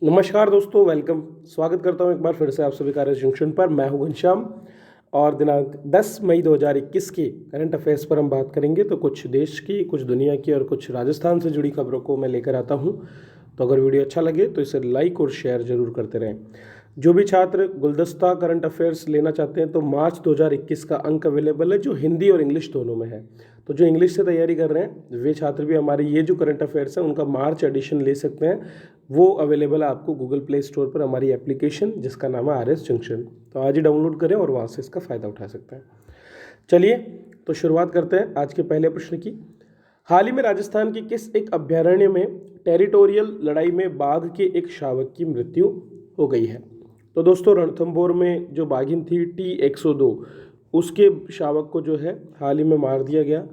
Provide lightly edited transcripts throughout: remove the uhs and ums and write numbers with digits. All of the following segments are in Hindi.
नमस्कार दोस्तों, वेलकम। स्वागत करता हूं एक बार फिर से आप सभी का आर एस जंक्शन पर। मैं हूं घनश्याम और दिनांक 10 मई 2021 की करंट अफेयर्स पर हम बात करेंगे। तो कुछ देश की, कुछ दुनिया की और कुछ राजस्थान से जुड़ी खबरों को मैं लेकर आता हूं। तो अगर वीडियो अच्छा लगे तो इसे लाइक और शेयर जरूर करते रहें। जो भी छात्र गुलदस्ता करंट अफेयर्स लेना चाहते हैं तो मार्च 2021 का अंक अवेलेबल है, जो हिंदी और इंग्लिश दोनों में है। तो जो इंग्लिश से तैयारी कर रहे हैं वे छात्र भी हमारे ये जो करंट अफेयर्स है उनका मार्च एडिशन ले सकते हैं। वो अवेलेबल है आपको गूगल प्ले स्टोर पर, हमारी एप्लीकेशन जिसका नाम है आर एस जंक्शन। तो आज ही डाउनलोड करें और वहाँ से इसका फ़ायदा उठा सकते हैं। चलिए तो शुरुआत करते हैं आज के पहले प्रश्न की। हाल ही में राजस्थान की किस एक अभ्यारण्य में टेरिटोरियल लड़ाई में बाघ के एक शावक की मृत्यु हो गई है? तो दोस्तों, रणथंभौर में जो बाघिन थी T102, उसके शावक को जो है हाल ही में मार दिया गया।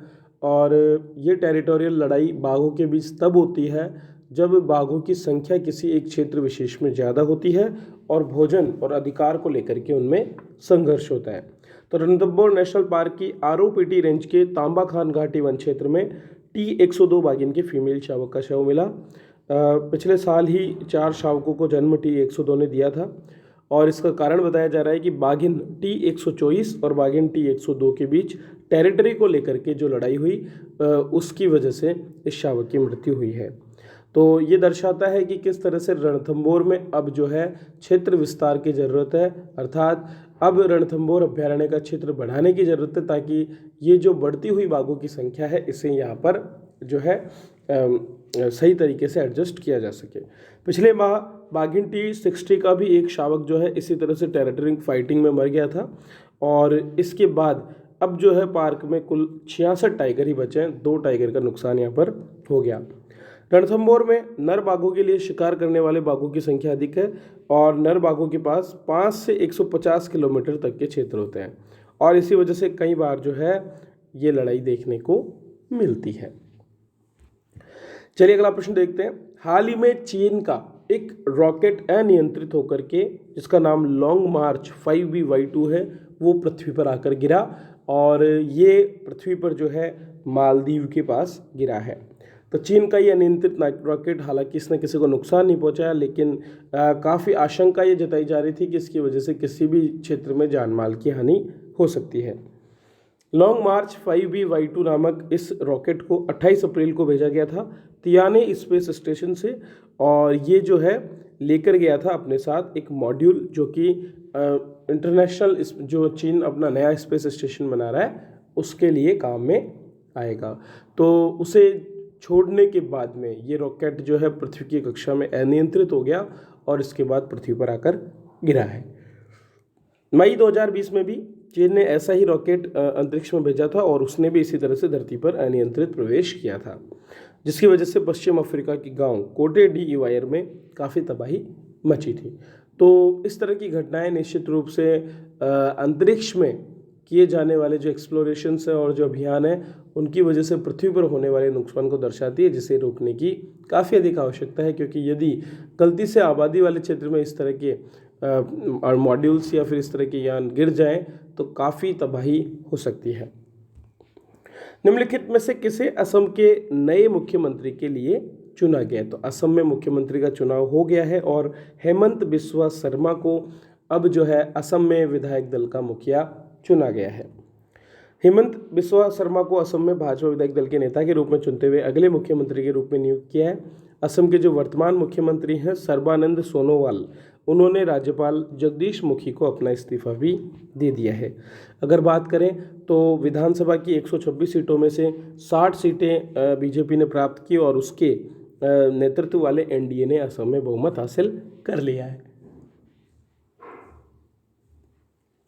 और ये टेरिटोरियल लड़ाई बाघों के बीच तब होती है जब बाघों की संख्या किसी एक क्षेत्र विशेष में ज़्यादा होती है और भोजन और अधिकार को लेकर के उनमें संघर्ष होता है। तो रणथंभौर नेशनल पार्क की ROPT रेंज के तांबा खान घाटी वन क्षेत्र में T102 बाघिन के फीमेल शावक का शव मिला। पिछले साल ही 4 शावकों को जन्म T102 ने दिया था और इसका कारण बताया जा रहा है कि बाघिन T124 और बाघिन T102 के बीच टेरिटरी को लेकर के जो लड़ाई हुई उसकी वजह से इस शावक की मृत्यु हुई है। तो ये दर्शाता है कि किस तरह से रणथंभौर में अब जो है क्षेत्र विस्तार की ज़रूरत है, अर्थात अब रणथंभौर अभ्यारण्य का क्षेत्र बढ़ाने की ज़रूरत है ताकि ये जो बढ़ती हुई बाघों की संख्या है इसे यहाँ पर जो है सही तरीके से एडजस्ट किया जा सके। पिछले माह बाघिन T60 का भी एक शावक जो है इसी तरह से टेरिटरी फाइटिंग में मर गया था और इसके बाद अब जो है पार्क में कुल 66 टाइगर ही बचे हैं। 2 टाइगर का नुकसान यहाँ पर हो गया। रणथंभौर में नर बाघों के लिए शिकार करने वाले बाघों की संख्या अधिक है और नर बाघों के पास 5 से 150 किलोमीटर तक के क्षेत्र होते हैं और इसी वजह से कई बार जो है ये लड़ाई देखने को मिलती है। चलिए अगला प्रश्न देखते हैं। हाल ही में चीन का एक रॉकेट अनियंत्रित होकर के, जिसका नाम लॉन्ग मार्च 5B-Y2 है, वो पृथ्वी पर आकर गिरा और ये पृथ्वी पर जो है मालदीव के पास गिरा है। तो चीन का ये अनियंत्रित रॉकेट, हालांकि इसने किसी को नुकसान नहीं पहुंचाया, लेकिन काफ़ी आशंका ये जताई जा रही थी कि इसकी वजह से किसी भी क्षेत्र में जान माल की हानि हो सकती है। लॉन्ग मार्च 5B-Y2 नामक इस रॉकेट को 28 अप्रैल को भेजा गया था तियाने स्पेस स्टेशन से और ये जो है लेकर गया था अपने साथ एक मॉड्यूल जो कि इंटरनेशनल जो चीन अपना नया स्पेस स्टेशन बना रहा है उसके लिए काम में आएगा। तो उसे छोड़ने के बाद में ये रॉकेट जो है पृथ्वी की कक्षा में अनियंत्रित हो गया और इसके बाद पृथ्वी पर आकर गिरा है। मई 2020 में भी चीन ने ऐसा ही रॉकेट अंतरिक्ष में भेजा था और उसने भी इसी तरह से धरती पर अनियंत्रित प्रवेश किया था, जिसकी वजह से पश्चिम अफ्रीका के गांव कोटे डी इवायर में काफ़ी तबाही मची थी। तो इस तरह की घटनाएं निश्चित रूप से अंतरिक्ष में किए जाने वाले जो एक्सप्लोरेशंस है और जो अभियान है उनकी वजह से पृथ्वी पर होने वाले नुकसान को दर्शाती है, जिसे रोकने की काफ़ी अधिक आवश्यकता है। क्योंकि यदि गलती से आबादी वाले क्षेत्र में इस तरह के और मॉड्यूल्स या फिर इस तरह के यान गिर जाएं तो काफ़ी तबाही हो सकती है। निम्नलिखित में से किसे असम के नए मुख्यमंत्री के लिए चुना गया? तो असम में मुख्यमंत्री का चुनाव हो गया है और हेमंत बिस्वा शर्मा को अब जो है असम में विधायक दल का मुखिया चुना गया है। हेमंत बिस्वा शर्मा को असम में भाजपा विधायक दल के नेता के रूप में चुनते हुए अगले मुख्यमंत्री के रूप में नियुक्त किया है। असम के जो वर्तमान मुख्यमंत्री हैं सर्बानंद सोनोवाल, उन्होंने राज्यपाल जगदीश मुखी को अपना इस्तीफा भी दे दिया है। अगर बात करें तो विधानसभा की 126 सीटों में से 60 सीटें बीजेपी ने प्राप्त की और उसके नेतृत्व वाले एनडीए ने असम में बहुमत हासिल कर लिया है।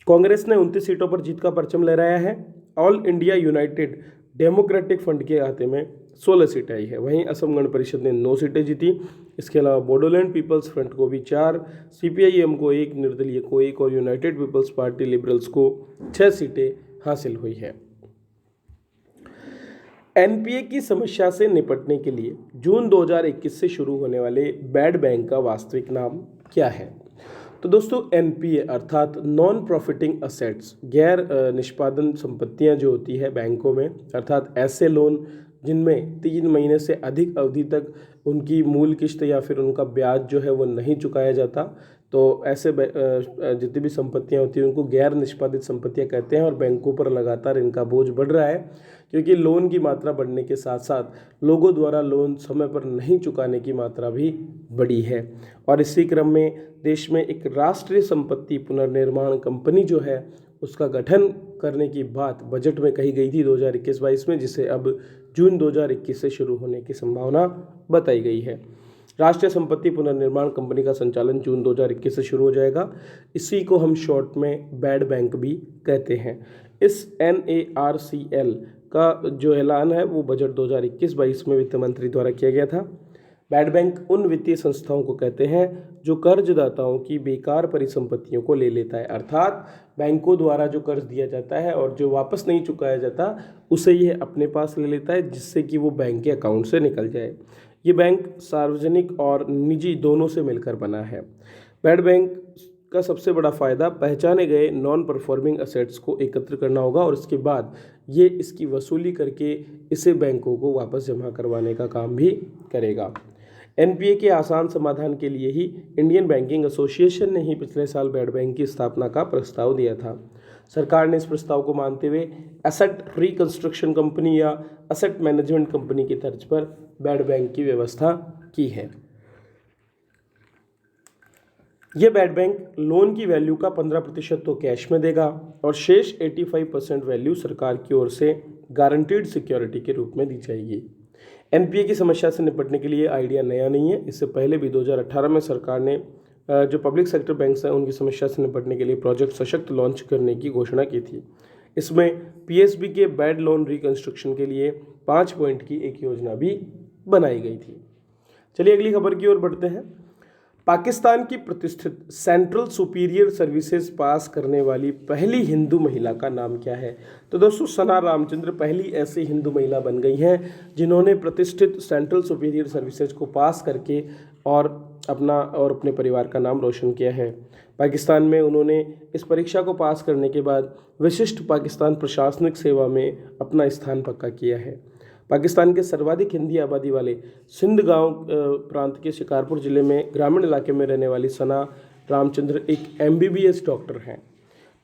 कांग्रेस ने 29 सीटों पर जीत का परचम लहराया है। All India United democratic front के खाते में 16 सीटें आई है। वहीं असम गण परिषद ने 9 सीटें जीती। इसके अलावा बोडोलैंड पीपल्स फ्रंट को भी 4, CPIM को 1, निर्दलीय को 1 और यूनाइटेड पीपल्स पार्टी लिबरल्स को 6 सीटें हासिल हुई है। NPA की समस्या से निपटने के लिए जून 2021 से शुरू होने वाले बैड बैंक का वास्तविक नाम क्या है? तो दोस्तों, NPA अर्थात नॉन प्रॉफिटिंग असेट्स, गैर निष्पादन संपत्तियां जो होती है बैंकों में, अर्थात ऐसे लोन जिनमें 3 महीने से अधिक अवधि तक उनकी मूल किस्त या फिर उनका ब्याज जो है वो नहीं चुकाया जाता, तो ऐसे जितनी भी संपत्तियां होती हैं उनको गैर निष्पादित संपत्तियां कहते हैं। और बैंकों पर लगातार इनका बोझ बढ़ रहा है, क्योंकि लोन की मात्रा बढ़ने के साथ साथ लोगों द्वारा लोन समय पर नहीं चुकाने की मात्रा भी बढ़ी है। और इसी क्रम में देश में एक राष्ट्रीय संपत्ति पुनर्निर्माण कंपनी जो है उसका गठन करने की बात बजट में कही गई थी 2021-22 में, जिसे अब जून 2021 से शुरू होने की संभावना बताई गई है। राष्ट्रीय संपत्ति पुनर्निर्माण कंपनी का संचालन जून 2021 से शुरू हो जाएगा। इसी को हम शॉर्ट में बैड बैंक भी कहते हैं। इस NARCL का जो ऐलान है वो बजट 2021-22 में वित्त मंत्री द्वारा किया गया था। बैड बैंक उन वित्तीय संस्थाओं को कहते हैं जो कर्जदाताओं की बेकार परिसंपत्तियों को ले लेता है, अर्थात बैंकों द्वारा जो कर्ज दिया जाता है और जो वापस नहीं चुकाया जाता उसे ये अपने पास ले लेता है, जिससे कि वो बैंक के अकाउंट से निकल जाए। ये बैंक सार्वजनिक और निजी दोनों से मिलकर बना है। बैड बैंक का सबसे बड़ा फ़ायदा पहचाने गए नॉन परफॉर्मिंग असेट्स को एकत्र करना होगा और उसके बाद ये इसकी वसूली करके इसे बैंकों को वापस जमा करवाने का काम भी करेगा। NPA के आसान समाधान के लिए ही इंडियन बैंकिंग एसोसिएशन ने ही पिछले साल बैड बैंक की स्थापना का प्रस्ताव दिया था। सरकार ने इस प्रस्ताव को मानते हुए एसेट रिकंस्ट्रक्शन कंपनी या एसेट मैनेजमेंट कंपनी की तर्ज पर बैड बैंक की व्यवस्था की है। यह बैड बैंक लोन की वैल्यू का 15% तो कैश में देगा और शेष 85% वैल्यू सरकार की ओर से गारंटीड सिक्योरिटी के रूप में दी जाएगी। NPA की समस्या से निपटने के लिए आइडिया नया नहीं है। इससे पहले भी 2018 में सरकार ने जो पब्लिक सेक्टर बैंक्स हैं उनकी समस्या से निपटने के लिए प्रोजेक्ट सशक्त लॉन्च करने की घोषणा की थी। इसमें PSB के बैड लोन रिकंस्ट्रक्शन के लिए 5 पॉइंट की एक योजना भी बनाई गई थी। चलिए अगली खबर की ओर बढ़ते हैं। पाकिस्तान की प्रतिष्ठित सेंट्रल सुपीरियर सर्विसेज पास करने वाली पहली हिंदू महिला का नाम क्या है? तो दोस्तों सना रामचंद्र पहली ऐसी हिंदू महिला बन गई हैं जिन्होंने प्रतिष्ठित सेंट्रल सुपीरियर सर्विसेज को पास करके और अपना और अपने परिवार का नाम रोशन किया है। पाकिस्तान में उन्होंने इस परीक्षा को पास करने के बाद विशिष्ट पाकिस्तान प्रशासनिक सेवा में अपना स्थान पक्का किया है। पाकिस्तान के सर्वाधिक हिंदी आबादी वाले सिंध गांव प्रांत के शिकारपुर जिले में ग्रामीण इलाके में रहने वाली सना रामचंद्र एक MBBS डॉक्टर हैं।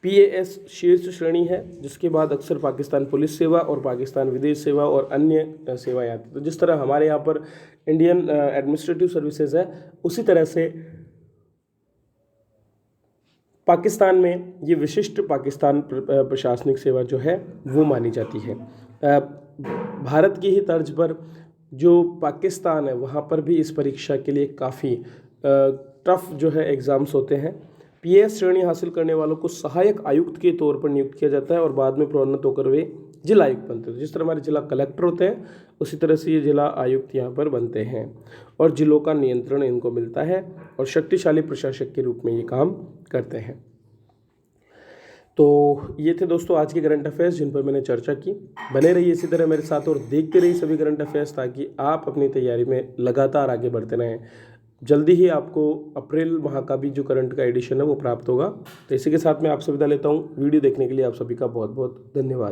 PAS शीर्ष श्रेणी है, जिसके बाद अक्सर पाकिस्तान पुलिस सेवा और पाकिस्तान विदेश सेवा और अन्य सेवाएं आती हैं। तो जिस तरह हमारे यहाँ पर इंडियन एडमिनिस्ट्रेटिव सर्विसेज है, उसी तरह से पाकिस्तान में ये विशिष्ट पाकिस्तान प्रशासनिक सेवा जो है वो मानी जाती है। भारत की ही तर्ज पर जो पाकिस्तान है वहाँ पर भी इस परीक्षा के लिए काफ़ी टफ जो है एग्ज़ाम्स होते हैं। PAS श्रेणी हासिल करने वालों को सहायक आयुक्त के तौर पर नियुक्त किया जाता है और बाद में प्रोन्नत होकर वे जिला आयुक्त बनते हैं। जिस तरह हमारे जिला कलेक्टर होते हैं उसी तरह से ये जिला आयुक्त यहाँ पर बनते हैं और जिलों का नियंत्रण इनको मिलता है और शक्तिशाली प्रशासक के रूप में ये काम करते हैं। तो ये थे दोस्तों आज के करंट अफेयर्स जिन पर मैंने चर्चा की। बने रहिए इसी तरह मेरे साथ और देखते रहिए सभी करंट अफेयर्स, ताकि आप अपनी तैयारी में लगातार आगे बढ़ते रहें। जल्दी ही आपको अप्रैल माह का भी जो करंट का एडिशन है वो प्राप्त होगा। तो इसी के साथ मैं आपसे विदा लेता हूँ। वीडियो देखने के लिए आप सभी का बहुत बहुत धन्यवाद।